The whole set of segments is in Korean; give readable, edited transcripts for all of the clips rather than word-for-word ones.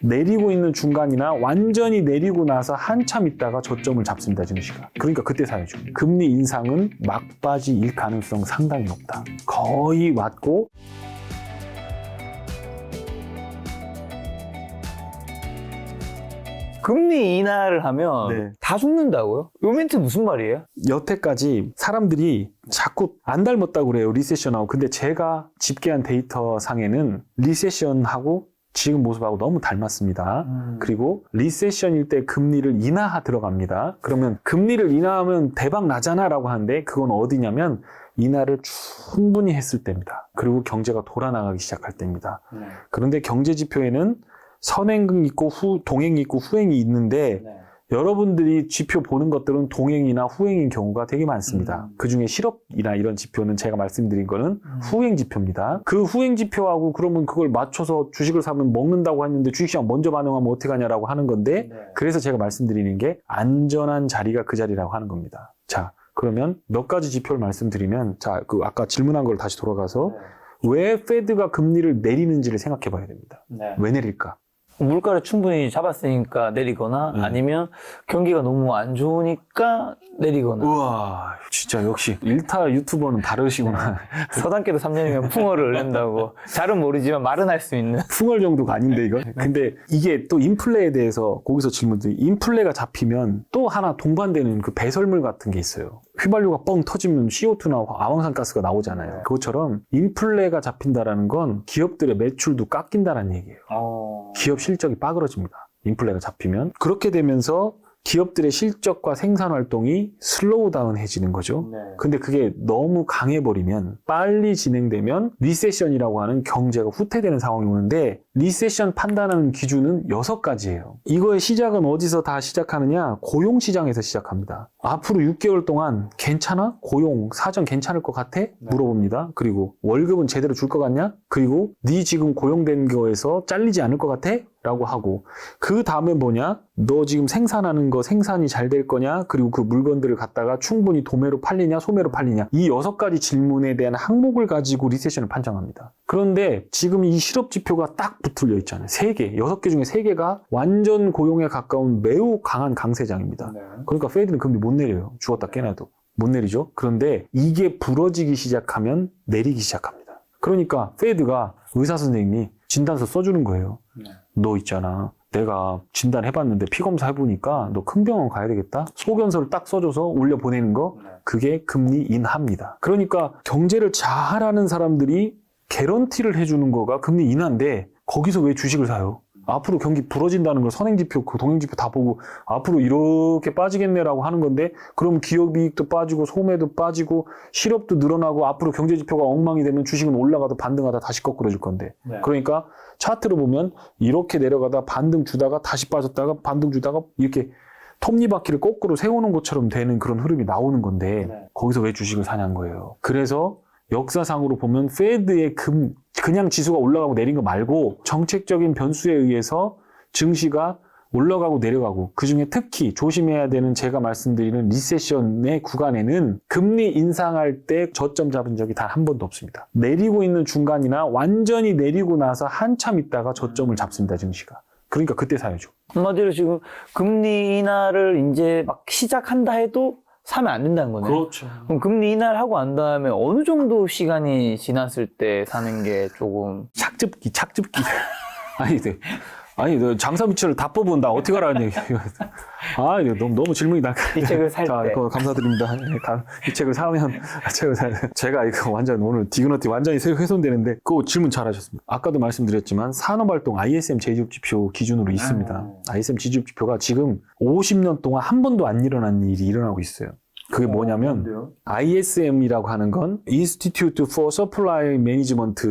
내리고 있는 중간이나 완전히 내리고 나서 한참 있다가 저점을 잡습니다. 증시가. 그러니까 그때 사야죠. 금리 인상은 막바지일 가능성 상당히 높다. 거의 왔고 금리 인하를 하면 네. 다 죽는다고요? 요 멘트 무슨 말이에요? 여태까지 사람들이 자꾸 안 닮았다고 그래요. 리세션하고. 근데 제가 집계한 데이터 상에는 리세션하고 지금 모습하고 너무 닮았습니다. 그리고 리세션일 때 금리를 인하 들어갑니다. 그러면 금리를 인하하면 대박 나잖아 라고 하는데 그건 어디냐면 인하를 충분히 했을 때입니다. 그리고 경제가 돌아나가기 시작할 때입니다. 그런데 경제 지표에는 선행이 있고 동행이 있고 후행이 있는데 여러분들이 지표 보는 것들은 동행이나 후행인 경우가 되게 많습니다. 그중에 실업이나 이런 지표는 제가 말씀드린 거는 후행 지표입니다. 그 후행 지표하고 그러면 그걸 맞춰서 주식을 사면 먹는다고 했는데 주식시장 먼저 반응하면 어떻게 하냐라고 하는 건데 그래서 제가 말씀드리는 게 안전한 자리가 그 자리라고 하는 겁니다. 자, 그러면 몇 가지 지표를 말씀드리면 자, 그 아까 질문한 걸 다시 돌아가서 왜 페드가 금리를 내리는지를 생각해 봐야 됩니다. 왜 내릴까? 물가를 충분히 잡았으니까 내리거나 아니면 경기가 너무 안 좋으니까 내리거나. 우와, 진짜 역시 일타 유튜버는 다르시구나. 서당께도 3년이면 풍어를 낸다고. 잘은 모르지만 말은 할 수 있는. 풍월 정도가 아닌데 이거. 근데 이게 또 인플레에 대해서 거기서 질문들이 인플레가 잡히면 또 하나 동반되는 그 배설물 같은 게 있어요. 휘발유가 뻥 터지면 CO2나 아황산가스가 나오잖아요. 그것처럼 인플레가 잡힌다라는 건 기업들의 매출도 깎인다라는 얘기예요. 기업 실적이 빠그러집니다. 인플레가 잡히면. 그렇게 되면서 기업들의 실적과 생산 활동이 슬로우 다운해지는 거죠. 근데 그게 너무 강해버리면 빨리 진행되면 리세션이라고 하는 경제가 후퇴되는 상황이 오는데 리세션 판단하는 기준은 6가지예요. 이거의 시작은 어디서 다 시작하느냐? 고용시장에서 시작합니다. 앞으로 6개월 동안 괜찮아? 고용, 사정 괜찮을 것 같아? 물어봅니다. 그리고 월급은 제대로 줄 것 같냐? 그리고 네 지금 고용된 거에서 잘리지 않을 것 같아? 라고 하고 그 다음에 뭐냐? 너 지금 생산하는 거 생산이 잘 될 거냐? 그리고 그 물건들을 갖다가 충분히 도매로 팔리냐? 소매로 팔리냐? 이 6가지 질문에 대한 항목을 가지고 리세션을 판정합니다. 그런데 지금 이 실업 지표가 딱 붙들려 있잖아요. 3개, 6개 중에 3개가 완전 고용에 가까운 매우 강한 강세장입니다. 그러니까 페드는 금리 못 내려요. 죽었다 깨나도. 못 내리죠. 그런데 이게 부러지기 시작하면 내리기 시작합니다. 그러니까 페드가 의사 선생님이 진단서 써주는 거예요. 너 있잖아. 내가 진단해봤는데 피검사 해보니까 너 큰 병원 가야 되겠다. 소견서를 딱 써줘서 올려 보내는 거 그게 금리 인하입니다. 그러니까 경제를 잘하는 사람들이 개런티를 해주는 거가 금리 인하인데 거기서 왜 주식을 사요? 앞으로 경기 부러진다는 걸 선행지표, 그 동행지표 다 보고 앞으로 이렇게 빠지겠네라고 하는 건데 그럼 기업이익도 빠지고 소매도 빠지고 실업도 늘어나고 앞으로 경제지표가 엉망이 되면 주식은 올라가도 반등하다 다시 거꾸로질 건데 그러니까 차트로 보면 이렇게 내려가다 반등 주다가 다시 빠졌다가 반등 주다가 이렇게 톱니바퀴를 거꾸로 세우는 것처럼 되는 그런 흐름이 나오는 건데 거기서 왜 주식을 사냐는 거예요. 그래서 역사상으로 보면 페드의 그냥 지수가 올라가고 내린 거 말고 정책적인 변수에 의해서 증시가 올라가고 내려가고 그중에 특히 조심해야 되는 제가 말씀드리는 리세션의 구간에는 금리 인상할 때 저점 잡은 적이 단 한 번도 없습니다. 내리고 있는 중간이나 완전히 내리고 나서 한참 있다가 저점을 잡습니다. 증시가. 그러니까 그때 사야죠. 한마디로 지금 금리 인하를 이제 막 시작한다 해도 사면 안 된다는 거네요. 그렇죠. 그럼 금리 인하를 하고 난 다음에 어느 정도 시간이 지났을 때 사는 게 조금 착즙기. 아니, 너 장사 미처를 다 뽑은다. 어떻게 알았냐. 아, 이거 너무 질문이 이 책을 살 자, 때. 그거 감사드립니다. 이 책을 사면, 제가 이거 완전 오늘 디그너티 완전히 훼손되는데, 그거 질문 잘 하셨습니다. 아까도 말씀드렸지만, 산업활동 ISM 제조지표 기준으로 있습니다. ISM 제조지표가 지금 50년 동안 한 번도 안 일어난 일이 일어나고 있어요. 그게 뭐냐면 ISM이라고 하는 건 Institute for Supply Management,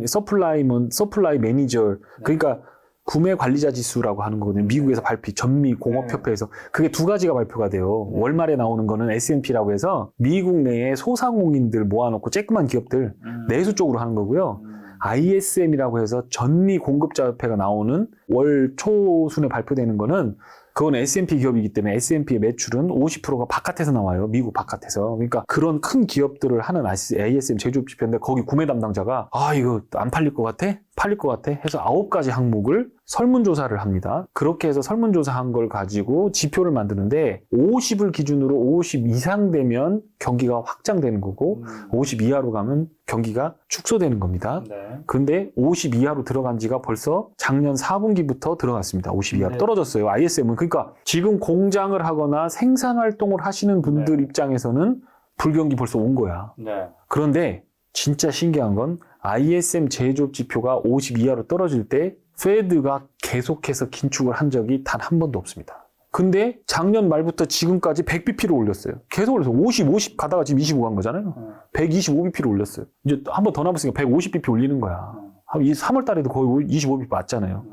Supply Manager 그러니까 구매 관리자 지수라고 하는 거거든요. 미국에서 발표, 전미 공업협회에서 그게 2가지가 발표가 돼요. 월말에 나오는 거는 S&P라고 해서 미국 내에 소상공인들 모아놓고 쬐끄만 기업들 내수 쪽으로 하는 거고요. ISM이라고 해서 전미 공급자협회가 나오는 월 초순에 발표되는 거는 그건 S&P 기업이기 때문에 S&P의 매출은 50%가 바깥에서 나와요. 미국 바깥에서. 그러니까 그런 큰 기업들을 하는 ISM 제조업 지표인데 거기 구매 담당자가 이거 안 팔릴 것 같아? 팔릴 것 같아? 해서 9가지 항목을 설문조사를 합니다. 그렇게 해서 설문조사한 걸 가지고 지표를 만드는데 50을 기준으로 50 이상 되면 경기가 확장되는 거고 50 이하로 가면 경기가 축소되는 겁니다. 네. 근데 50 이하로 들어간 지가 벌써 작년 4분기부터 들어갔습니다. 50 이하로 네. 떨어졌어요. ISM은. 그러니까 지금 공장을 하거나 생산 활동을 하시는 분들 네. 입장에서는 불경기 벌써 온 거야. 네. 그런데 진짜 신기한 건 ISM 제조업 지표가 50 이하로 떨어질 때 페드가 계속해서 긴축을 한 적이 단 한 번도 없습니다. 근데 작년 말부터 지금까지 100bp를 올렸어요. 계속 올렸어요. 50 가다가 지금 25 간 거잖아요. 125bp를 올렸어요. 이제 한 번 더 남았으니까 150bp 올리는 거야. 이 3월 달에도 거의 25bp 맞잖아요.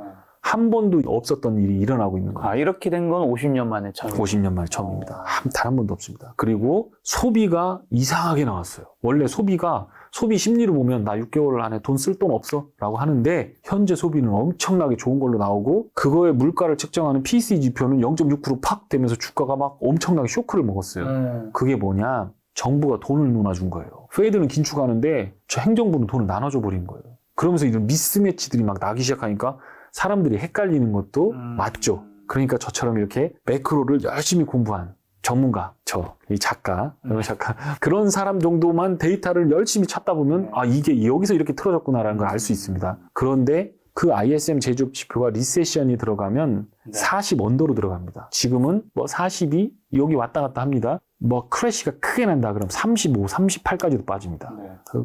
한 번도 없었던 일이 일어나고 있는 거예요. 아, 이렇게 된 건 50년 만에 처음. 50년 만에 처음입니다. 단 한 번도 없습니다. 그리고 소비가 이상하게 나왔어요. 원래 소비 심리로 보면 나 6개월 안에 돈 쓸 돈 없어? 라고 하는데 현재 소비는 엄청나게 좋은 걸로 나오고 그거의 물가를 측정하는 PCE 지표는 0.6%팍 되면서 주가가 막 엄청나게 쇼크를 먹었어요. 그게 뭐냐? 정부가 돈을 놓아준 거예요. 페드는 긴축하는데 저 행정부는 돈을 나눠줘 버린 거예요. 그러면서 이런 미스매치들이 막 나기 시작하니까 사람들이 헷갈리는 것도 맞죠. 그러니까 저처럼 이렇게 매크로를 열심히 공부한 전문가, 이 작가, 그런 사람 정도만 데이터를 열심히 찾다 보면 아 이게 여기서 이렇게 틀어졌구나라는 걸 알 수 있습니다. 그런데 그 ISM 제조업 지표가 리세션이 들어가면 40 언더로 들어갑니다. 지금은 뭐 40이 여기 왔다 갔다 합니다. 뭐 크래시가 크게 난다 그러면 35, 38까지도 빠집니다.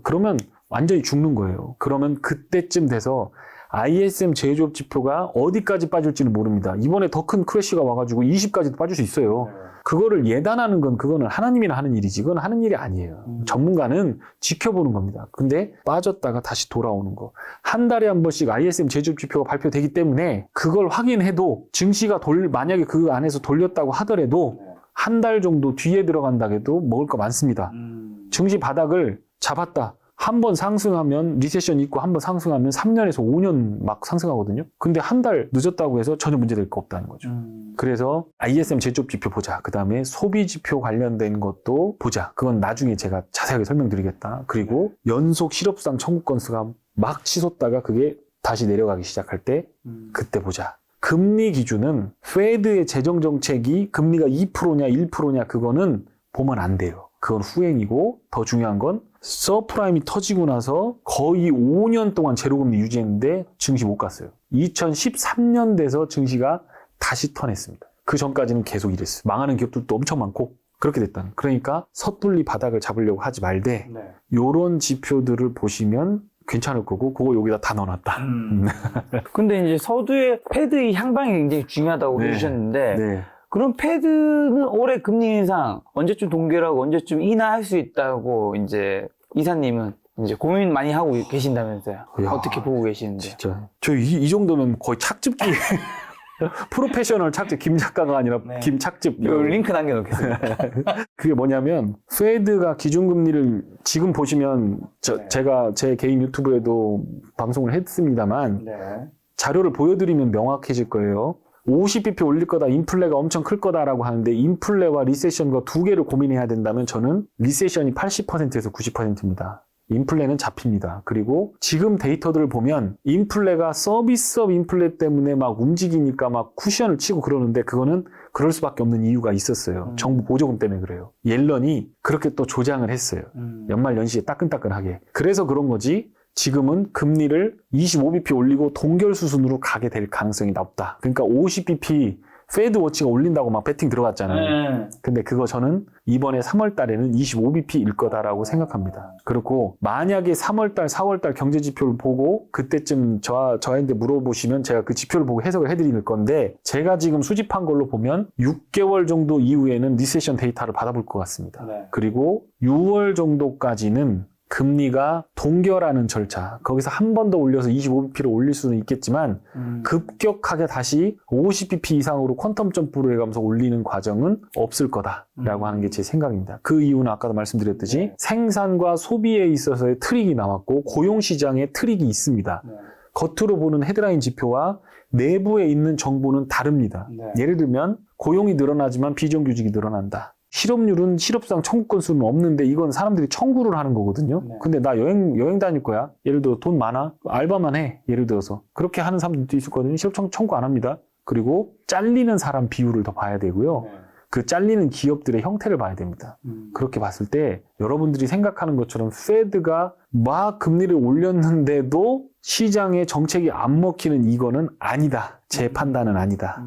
그러면 완전히 죽는 거예요. 그러면 그때쯤 돼서 ISM 제조업 지표가 어디까지 빠질지는 모릅니다. 이번에 더 큰 크래시가 와가지고 20까지도 빠질 수 있어요. 그거를 예단하는 건 그거는 하나님이나 하는 일이지 그건 하는 일이 아니에요. 전문가는 지켜보는 겁니다. 근데 빠졌다가 다시 돌아오는 거. 한 달에 한 번씩 ISM 제조업 지표가 발표되기 때문에 그걸 확인해도 증시가 만약에 그 안에서 돌렸다고 하더라도 한 달 정도 뒤에 들어간다 해도 먹을 거 많습니다. 증시 바닥을 잡았다. 한 번 상승하면 리세션 있고 한 번 상승하면 3년에서 5년 막 상승하거든요. 근데 한 달 늦었다고 해서 전혀 문제될 거 없다는 거죠. 그래서 ISM 제조업 지표 보자. 그 다음에 소비 지표 관련된 것도 보자. 그건 나중에 제가 자세하게 설명드리겠다. 그리고 연속 실업수당 청구 건수가 막 치솟다가 그게 다시 내려가기 시작할 때 그때 보자. 금리 기준은 페드의 재정 정책이 금리가 2%냐 1%냐 그거는 보면 안 돼요. 그건 후행이고 더 중요한 건 서프라임이 터지고 나서 거의 5년 동안 제로금리 유지했는데 증시 못 갔어요. 2013년 돼서 증시가 다시 턴했습니다. 그 전까지는 계속 이랬어요. 망하는 기업들도 엄청 많고 그렇게 됐다는. 그러니까 섣불리 바닥을 잡으려고 하지 말되 요런 지표들을 보시면 괜찮을 거고 그거 여기다 다 넣어놨다. 근데 이제 서두에 페드의 향방이 굉장히 중요하다고 해주셨는데 네. 그럼 페드는 올해 금리 인상 언제쯤 동결하고 언제쯤 인하할 수 있다고 이제 이사님은 이제 고민 많이 하고 계신다면서요. 야, 어떻게 보고 계시는데요? 진짜 저 이 정도면 거의 착즙기 프로페셔널 착즙 김 작가가 아니라 김착즙. 요 링크 남겨놓겠습니다. 그게 뭐냐면 페드가 기준금리를 지금 보시면 제가 제 개인 유튜브에도 방송을 했습니다만 자료를 보여드리면 명확해질 거예요. 50bp 올릴 거다, 인플레가 엄청 클 거다라고 하는데 인플레와 리세션과 두 개를 고민해야 된다면 저는 리세션이 80%에서 90%입니다. 인플레는 잡힙니다. 그리고 지금 데이터들을 보면 인플레가 서비스업 인플레 때문에 막 움직이니까 막 쿠션을 치고 그러는데 그거는 그럴 수밖에 없는 이유가 있었어요. 정부 보조금 때문에 그래요. 옐런이 그렇게 또 조장을 했어요. 연말 연시에 따끈따끈하게. 그래서 그런 거지. 지금은 금리를 25bp 올리고 동결 수순으로 가게 될 가능성이 높다. 그러니까 50bp 페드 워치가 올린다고 막 배팅 들어갔잖아요. 근데 그거 저는 이번에 3월 달에는 25bp일 거다라고 생각합니다. 그렇고 만약에 3월 달, 4월 달 경제 지표를 보고 그때쯤 저한테 물어보시면 제가 그 지표를 보고 해석을 해드릴 건데 제가 지금 수집한 걸로 보면 6개월 정도 이후에는 리세션 데이터를 받아볼 것 같습니다. 그리고 6월 정도까지는 금리가 동결하는 절차, 거기서 한 번 더 올려서 25bp를 올릴 수는 있겠지만 급격하게 다시 50bp 이상으로 퀀텀 점프를 해가면서 올리는 과정은 없을 거다라고 하는 게 제 생각입니다. 그 이유는 아까도 말씀드렸듯이 생산과 소비에 있어서의 트릭이 나왔고 고용시장에 트릭이 있습니다. 겉으로 보는 헤드라인 지표와 내부에 있는 정보는 다릅니다. 예를 들면 고용이 늘어나지만 비정규직이 늘어난다. 실업률은 실업상 청구 건수는 없는데 이건 사람들이 청구를 하는 거거든요. 네. 근데 나 여행 다닐 거야. 예를 들어 돈 많아. 알바만 해. 예를 들어서. 그렇게 하는 사람들도 있었거든요. 실업 청구 안 합니다. 그리고 잘리는 사람 비율을 더 봐야 되고요. 그 잘리는 기업들의 형태를 봐야 됩니다. 그렇게 봤을 때 여러분들이 생각하는 것처럼 페드가 막 금리를 올렸는데도 시장의 정책이 안 먹히는 이거는 아니다. 제 판단은 아니다.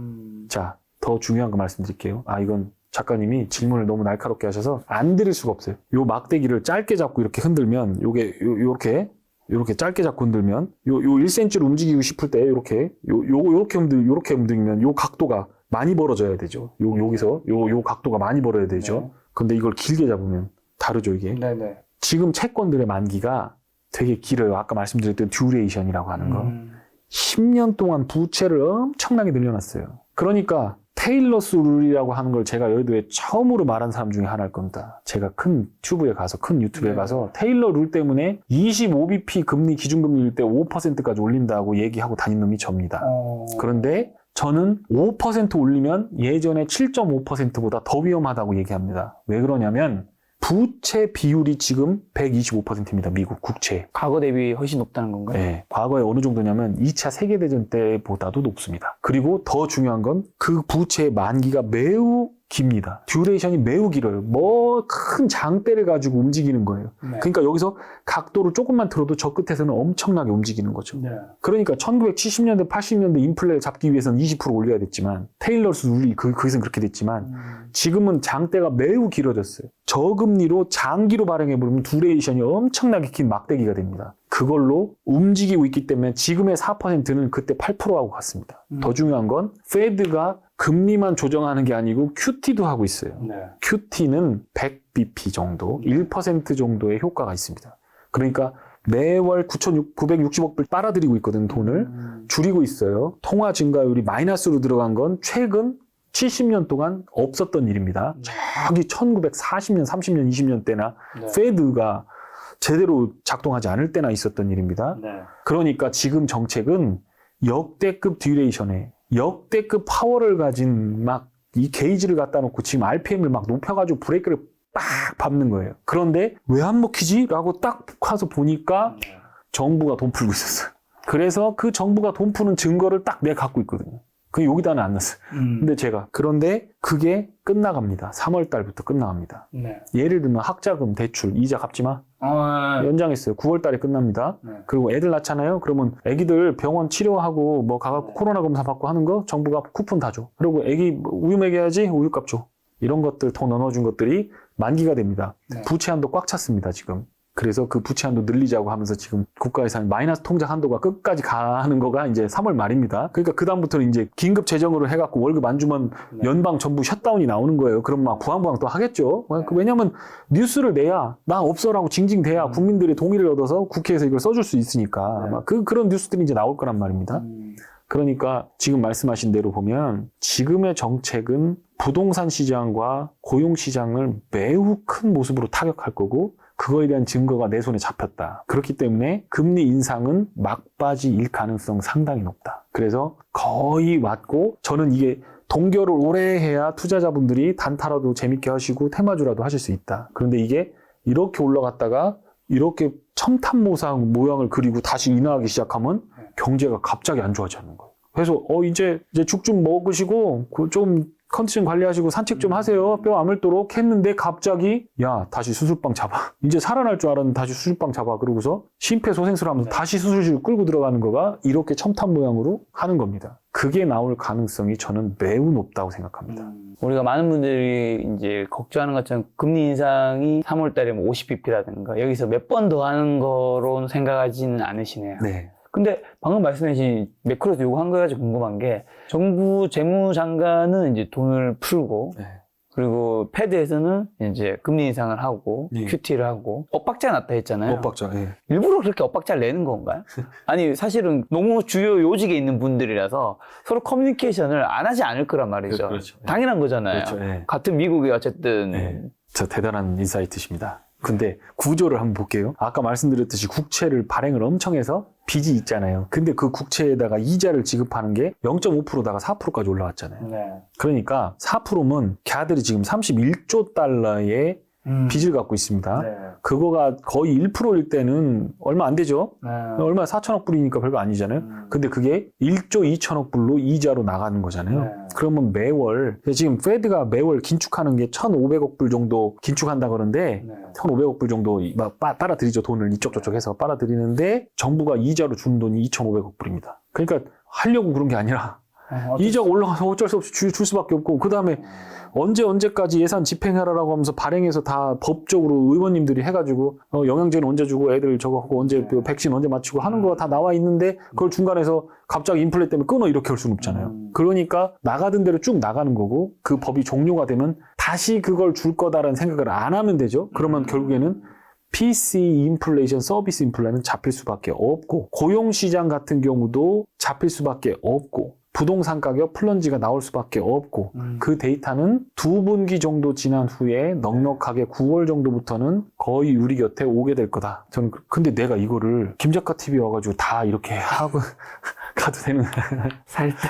자, 더 중요한 거 말씀드릴게요. 이건 작가님이 질문을 너무 날카롭게 하셔서 안 드릴 수가 없어요. 요 막대기를 짧게 잡고 이렇게 흔들면 요렇게 짧게 잡고 흔들면 요 1cm를 움직이고 싶을 때 요렇게 흔들면 요 각도가 많이 벌어져야 되죠. 여기서 요 각도가 많이 벌어야 되죠. 네. 근데 이걸 길게 잡으면 다르죠, 이게. 네네. 지금 채권들의 만기가 되게 길어요. 아까 말씀드렸던 듀레이션이라고 하는 거. 10년 동안 부채를 엄청나게 늘려놨어요. 그러니까 테일러스 룰이라고 하는 걸 제가 여의도에 처음으로 말한 사람 중에 하나일 겁니다. 제가 큰 유튜브에 가서 테일러 룰 때문에 25bp 금리 기준금리일 때 5%까지 올린다고 얘기하고 다닌 놈이 접니다. 그런데 저는 5% 올리면 예전에 7.5%보다 더 위험하다고 얘기합니다. 왜 그러냐면 부채 비율이 지금 125%입니다. 미국 국채. 과거 대비 훨씬 높다는 건가요? 네. 과거에 어느 정도냐면 2차 세계대전 때보다도 높습니다. 그리고 더 중요한 건 그 부채의 만기가 매우 깁니다. 듀레이션이 매우 길어요. 큰 장대를 가지고 움직이는 거예요. 네. 그러니까 여기서 각도를 조금만 들어도 저 끝에서는 엄청나게 움직이는 거죠. 네. 그러니까 1970년대, 80년대 인플레를 잡기 위해서는 20% 올려야 됐지만 테일러스 룰이 거기선 그렇게 됐지만 지금은 장대가 매우 길어졌어요. 저금리로 장기로 발행해버리면 듀레이션이 엄청나게 긴 막대기가 됩니다. 그걸로 움직이고 있기 때문에 지금의 4%는 그때 8%하고 같습니다. 더 중요한 건 페드가 금리만 조정하는 게 아니고 QT도 하고 있어요. 네. QT는 100bp 정도, 1% 정도의 효과가 있습니다. 그러니까 매월 960억 불 빨아들이고 있거든요, 돈을. 줄이고 있어요. 통화 증가율이 마이너스로 들어간 건 최근 70년 동안 없었던 일입니다. 저기 1940년, 30년, 20년 때나 페드가 제대로 작동하지 않을 때나 있었던 일입니다. 네. 그러니까 지금 정책은 역대급 듀레이션에 역대급 파워를 가진 이 게이지를 갖다 놓고 지금 RPM을 막 높여가지고 브레이크를 빡 밟는 거예요. 그런데 왜 안 먹히지? 라고 딱 가서 보니까 정부가 돈 풀고 있었어요. 그래서 그 정부가 돈 푸는 증거를 딱 내가 갖고 있거든요. 그게 여기다는 안 넣었어요. 그런데 그게 끝나갑니다. 3월 달부터 끝나갑니다. 네. 예를 들면 학자금, 대출, 이자 갚지 마. 연장했어요. 9월 달에 끝납니다. 네. 그리고 애들 낳잖아요. 그러면 애기들 병원 치료하고 가갖고 코로나 검사 받고 하는 거 정부가 쿠폰 다 줘. 그리고 애기 우유 먹여야지 우유값 줘. 이런 것들 더 넣어준 것들이 만기가 됩니다. 네. 부채 한도 꽉 찼습니다, 지금. 그래서 그 부채 한도 늘리자고 하면서 지금 국가에서 마이너스 통장 한도가 끝까지 가는 거가 이제 3월 말입니다. 그러니까 그다음부터는 이제 긴급 재정으로 해갖고 월급 안 주면 연방 전부 샷다운이 나오는 거예요. 그럼 부항부항 또 하겠죠. 왜냐면 뉴스를 내야 나 없어라고 징징대야 국민들의 동의를 얻어서 국회에서 이걸 써줄 수 있으니까 그런 뉴스들이 이제 나올 거란 말입니다. 그러니까 지금 말씀하신 대로 보면 지금의 정책은 부동산 시장과 고용 시장을 매우 큰 모습으로 타격할 거고 그거에 대한 증거가 내 손에 잡혔다. 그렇기 때문에 금리 인상은 막바지일 가능성 상당히 높다. 그래서 거의 왔고 저는 이게 동결을 오래 해야 투자자분들이 단타라도 재밌게 하시고 테마주라도 하실 수 있다. 그런데 이게 이렇게 올라갔다가 이렇게 첨탑 모양을 그리고 다시 인하하기 시작하면 경제가 갑자기 안 좋아지는 거예요. 그래서 이제 죽 좀 먹으시고 좀 컨디션 관리하시고 산책 좀 하세요. 뼈 아물도록 했는데 갑자기 야 다시 수술방 잡아. 이제 살아날 줄 알았는데 다시 수술방 잡아. 그러고서 심폐소생술 하면서 다시 수술실 끌고 들어가는 거가 이렇게 첨탑 모양으로 하는 겁니다. 그게 나올 가능성이 저는 매우 높다고 생각합니다. 우리가 많은 분들이 이제 걱정하는 것처럼 금리 인상이 3월 달에 50bp라든가 여기서 몇 번 더 하는 거로 생각하지는 않으시네요. 네. 근데 방금 말씀하신 매크로에서 요거 한 거 가지고 궁금한 게 정부 재무장관은 이제 돈을 풀고 그리고 패드에서는 이제 금리 인상을 하고 QT를 하고 엇박자가 났다 했잖아요. 엇박자. 일부러 그렇게 엇박자를 내는 건가요? 아니 사실은 너무 주요 요직에 있는 분들이라서 서로 커뮤니케이션을 안 하지 않을 거란 말이죠. 그렇죠. 당연한 거잖아요. 그렇죠. 같은 미국이 어쨌든 저 대단한 인사이트십니다. 근데 구조를 한번 볼게요. 아까 말씀드렸듯이 국채를 발행을 엄청 해서 빚이 있잖아요. 근데 그 국채에다가 이자를 지급하는 게 0.5%다가 4%까지 올라왔잖아요. 네. 그러니까 4%면 걔들이 지금 31조 달러의 빚을 갖고 있습니다. 네. 그거가 거의 1%일 때는 얼마 안 되죠? 네. 얼마 4천억 불이니까 별거 아니잖아요. 근데 그게 1조 2천억 불로 이자로 나가는 거잖아요. 네. 그러면 매월 지금 페드가 매월 긴축하는 게 1,500억 불 정도 긴축한다 그러는데 네. 1,500억 불 정도 빨아들이죠. 돈을 이쪽 저쪽 해서 빨아들이는데 정부가 이자로 주는 돈이 2,500억 불입니다. 그러니까 하려고 그런 게 아니라 이자가 올라가서 어쩔 수 없이 줄 수밖에 없고 그 다음에 언제까지 예산 집행하라고 하면서 발행해서 다 법적으로 의원님들이 해가지고 영양제는 언제 주고 애들 저거 하고 언제 그 백신 언제 맞추고 하는 거 다 나와 있는데 그걸 중간에서 갑자기 인플레 때문에 끊어 이렇게 할 수는 없잖아요. 그러니까 나가던 대로 쭉 나가는 거고 그 법이 종료가 되면 다시 그걸 줄 거다라는 생각을 안 하면 되죠. 그러면 결국에는 PC 인플레이션, 서비스 인플레는 잡힐 수밖에 없고 고용시장 같은 경우도 잡힐 수밖에 없고 부동산 가격 플런지가 나올 수밖에 없고 그 데이터는 2분기 정도 지난 후에 넉넉하게 9월 정도부터는 거의 우리 곁에 오게 될 거다. 저는 근데 내가 이거를 김작가 TV 와가지고 다 이렇게 하고 가도 되는 살짝